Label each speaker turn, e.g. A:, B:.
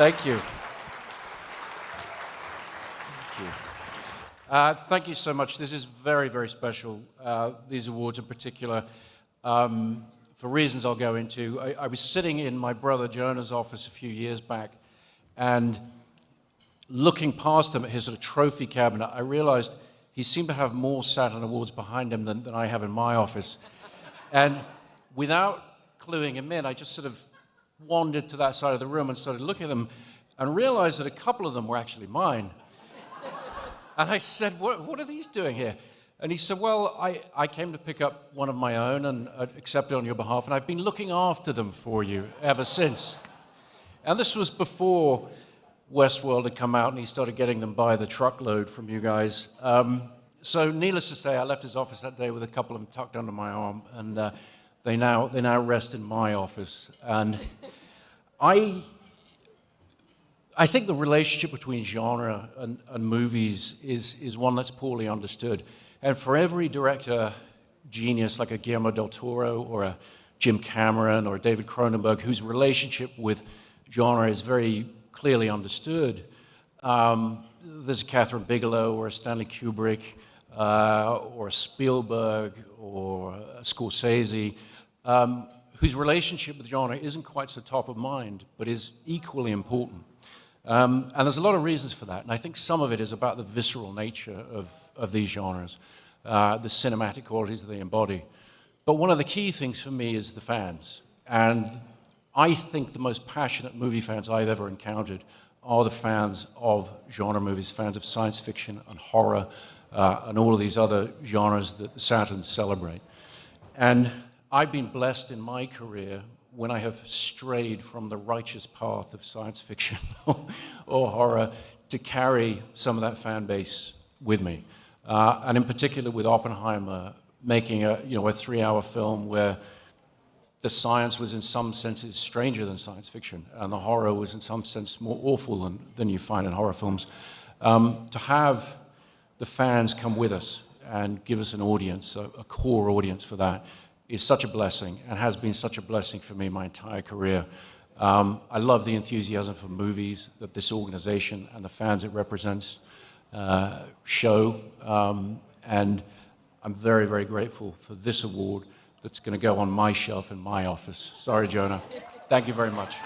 A: Thank you. Thank you. Thank you so much. This is very, very special, these awards in particular. For reasons I'll go into. I was sitting in my brother Jonah's office a few years back, and looking past him at his sort of trophy cabinet, I realized he seemed to have more Saturn Awards behind him than I have in my office. And without cluing him in, I just sort of wandered to that side of the room and started looking at them and realized that a couple of them were actually mine. And I said, what are these doing here? And he said, well, I came to pick up one of my own and accept it on your behalf, and I've been looking after them for you ever since. And this was before Westworld had come out and he started getting them by the truckload from you guys. So needless to say, I left his office that day with a couple of them tucked under my arm, and they now rest in my office. And I think the relationship between genre and movies is one that's poorly understood. And for every director genius like a Guillermo del Toro or a Jim Cameron or a David Cronenberg, whose relationship with genre is very clearly understood, there's a Catherine Bigelow or a Stanley Kubrick or a Spielberg or a Scorsese, whose relationship with genre isn't quite so top of mind, but is equally important. And there's a lot of reasons for that, and I think some of it is about the visceral nature of these genres, the cinematic qualities that they embody. But one of the key things for me is the fans, and I think the most passionate movie fans I've ever encountered are the fans of genre movies, fans of science fiction and horror, and all of these other genres that the Saturns celebrate. And I've been blessed in my career when I have strayed from the righteous path of science fiction or horror to carry some of that fan base with me. And in particular with Oppenheimer, making a 3-hour film where the science was in some senses stranger than science fiction, and the horror was in some sense more awful than you find in horror films. To have the fans come with us and give us an audience, a core audience for that, is such a blessing and has been such a blessing for me my entire career. I love the enthusiasm for movies that this organization and the fans it represents show, and I'm very, very grateful for this award that's going to go on my shelf in my office. Sorry, Jonah. Thank you very much.